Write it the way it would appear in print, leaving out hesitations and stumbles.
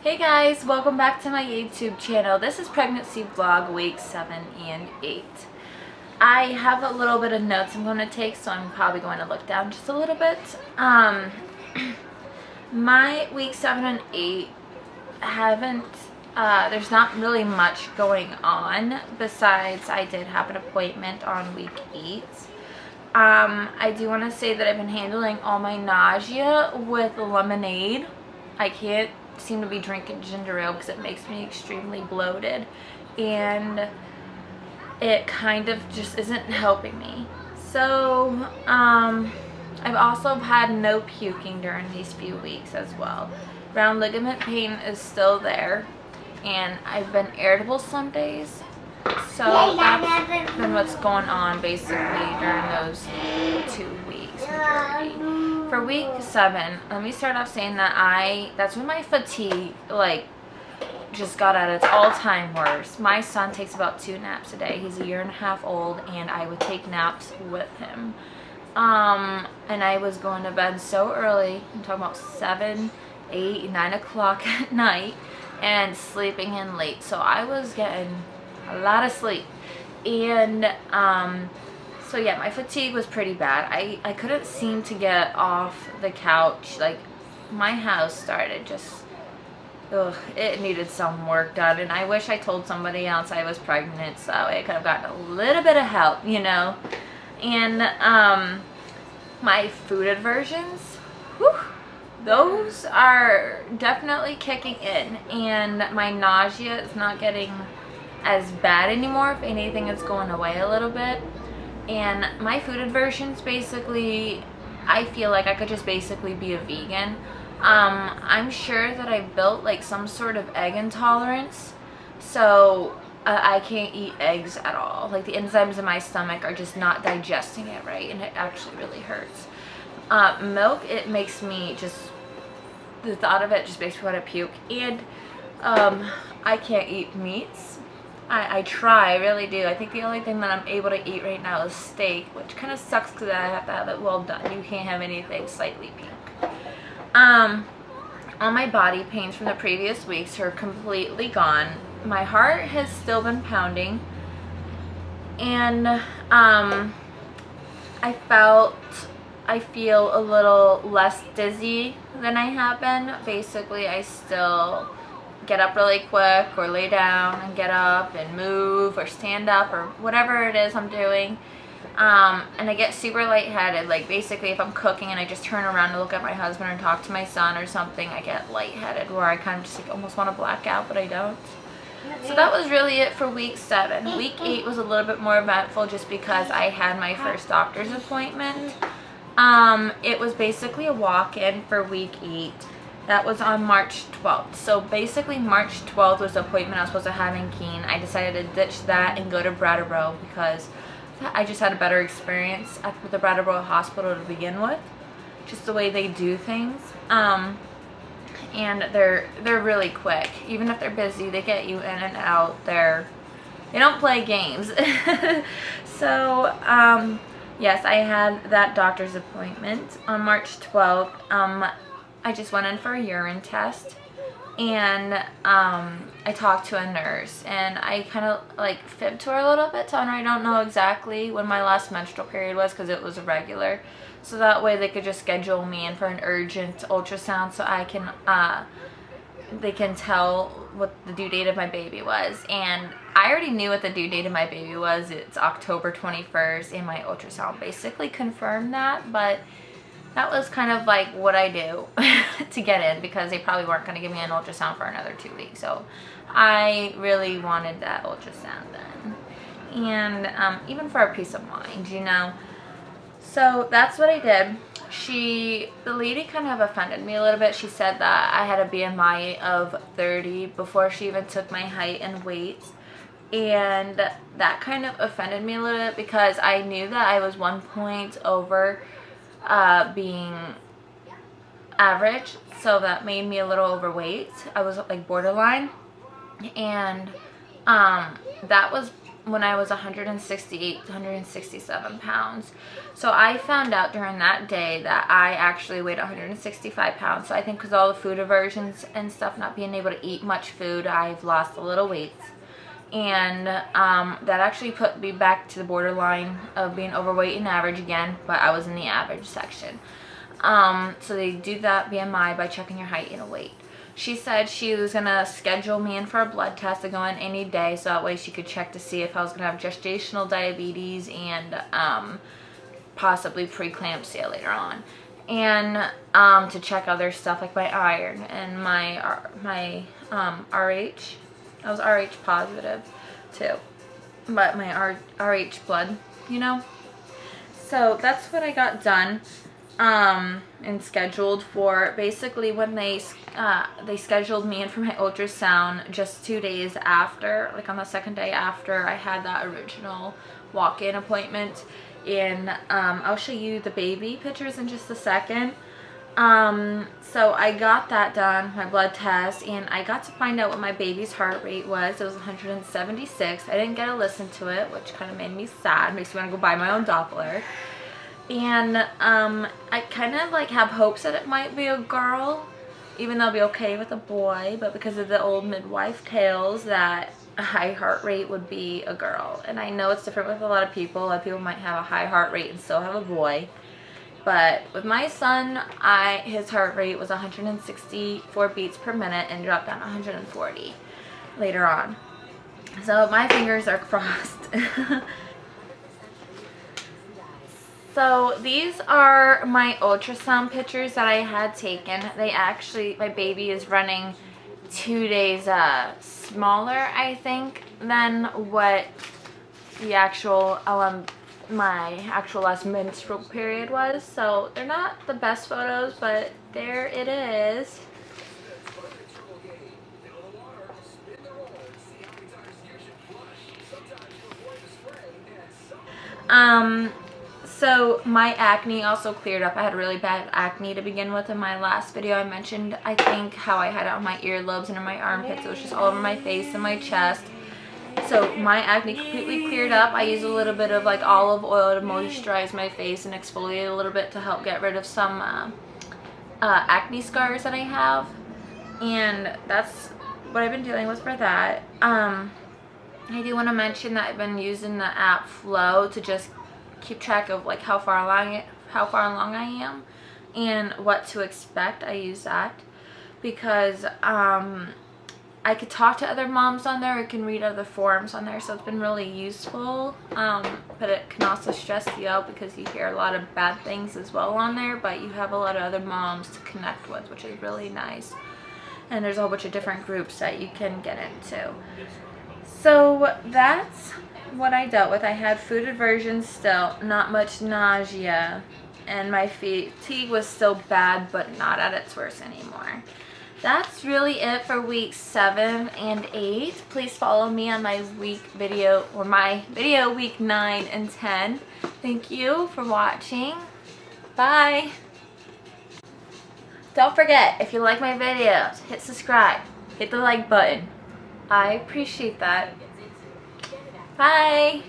Hey guys, welcome back to my YouTube channel. This is pregnancy vlog week 7 and 8. I have a little bit of notes I'm going to take, so I'm probably going to look down just a little bit. My week 7 and 8 haven't, there's not really much going on besides I did have an appointment on week 8. I do want to say that I've been handling all my nausea with lemonade. I can't seem to be drinking ginger ale because it makes me extremely bloated, and it kind of just isn't helping me. So I've also had no puking during these few weeks as well. Round ligament pain is still there, and I've been irritable some days. So that's been what's going on basically during those 2 weeks majority. For week 7, let me start off saying that that's when my fatigue just got at its all-time worst. My son takes about 2 naps a day. He's a year and a half old, and I would take naps with him. And I was going to bed so early. I'm talking about 7, 8, 9 o'clock at night, and sleeping in late. So I was getting a lot of sleep, and so yeah, my fatigue was pretty bad. I couldn't seem to get off the couch. Like, my house started just, it needed some work done, and I wish I told somebody else I was pregnant so I could have gotten a little bit of help, you know. And my food aversions, those are definitely kicking in, and my nausea is not getting as bad anymore. If anything, it's going away a little bit. And my food aversions, basically, I feel like I could just basically be a vegan. I'm sure that I built like some sort of egg intolerance, so I can't eat eggs at all. Like, the enzymes in my stomach are just not digesting it right, and it actually really hurts. Milk, it makes me just, the thought of it just makes me want to puke. And I can't eat meats. I try, I really do. I think the only thing that I'm able to eat right now is steak, which kind of sucks because I have to have it well done. You can't have anything slightly pink. All my body pains from the previous weeks are completely gone. My heart has still been pounding, and I feel a little less dizzy than I have been. Basically, I still get up really quick, or lay down and get up and move, or stand up, or whatever it is I'm doing. And I get super lightheaded. Like, basically, if I'm cooking and I just turn around to look at my husband or talk to my son or something, I get lightheaded, where I kind of just like almost want to black out, but I don't. So that was really it for week 7. Week 8 was a little bit more eventful just because I had my first doctor's appointment. It was basically a walk-in for week 8. That was on March 12th. So basically, March 12th was the appointment I was supposed to have in Keene. I decided to ditch that and go to Brattleboro because I just had a better experience at the Brattleboro Hospital to begin with. Just the way they do things. And they're really quick. Even if they're busy, they get you in and out. They don't play games. So, yes, I had that doctor's appointment on March 12th. I just went in for a urine test, and I talked to a nurse, and I kind of like fibbed to her a little bit, telling her I don't know exactly when my last menstrual period was because it was irregular, so that way they could just schedule me in for an urgent ultrasound so I can they can tell what the due date of my baby was. And I already knew what the due date of my baby was. It's October 21st, and my ultrasound basically confirmed that, but that was kind of like what I do to get in, because they probably weren't going to give me an ultrasound for another 2 weeks. So I really wanted that ultrasound done. And even for a peace of mind, you know. So that's what I did. The lady kind of offended me a little bit. She said that I had a BMI of 30 before she even took my height and weight. And that kind of offended me a little bit because I knew that I was 1 point over being average, so that made me a little overweight. I was like borderline, and that was when I was 168 to 167 pounds. So I found out during that day that I actually weighed 165 pounds. So I think because all the food aversions and stuff, not being able to eat much food, I've lost a little weight. And that actually put me back to the borderline of being overweight and average again, but I was in the average section. So they do that BMI by checking your height and weight. She said she was going to schedule me in for a blood test to go in any day, so that way she could check to see if I was going to have gestational diabetes and possibly preeclampsia later on. And to check other stuff like my iron and my RH. I was RH positive too, but my RH blood, you know. So that's what I got done and scheduled for. Basically, when they scheduled me in for my ultrasound just 2 days after, like on the second day after I had that original walk-in appointment. And I'll show you the baby pictures in just a second. So I got that done, my blood test, and I got to find out what my baby's heart rate was. It was 176. I didn't get to listen to it, which kind of made me sad. Makes me want to go buy my own Doppler. And I kind of like have hopes that it might be a girl, even though I'll be okay with a boy, but because of the old midwife tales that a high heart rate would be a girl. And I know it's different with a lot of people. A lot of people might have a high heart rate and still have a boy. But with my son, his heart rate was 164 beats per minute and dropped down to 140 later on. So my fingers are crossed. So these are my ultrasound pictures that I had taken. They actually, my baby is running 2 days smaller, I think, than what the actual my actual last menstrual period was. So they're not the best photos, but there it is. So my acne also cleared up. I had really bad acne to begin with in my last video. I mentioned, I think, how I had it on my earlobes and in my armpits. It was just all over my face and my chest. So my acne completely cleared up. I used a little bit of like olive oil to moisturize my face and exfoliate a little bit to help get rid of some acne scars that I have. And that's what I've been dealing with for that. I do want to mention that I've been using the app Flow to just keep track of like how far along I am and what to expect. I use that because I could talk to other moms on there. I can read other forums on there, so it's been really useful. But it can also stress you out because you hear a lot of bad things as well on there, but you have a lot of other moms to connect with, which is really nice. And there's a whole bunch of different groups that you can get into. So that's what I dealt with. I had food aversion still, not much nausea, and my fatigue was still bad, but not at its worst anymore. That's really it for weeks 7 and 8. Please follow me on my video week 9 and 10. Thank you for watching. Bye. Don't forget, if you like my videos, hit subscribe, hit the like button. I appreciate that. Bye.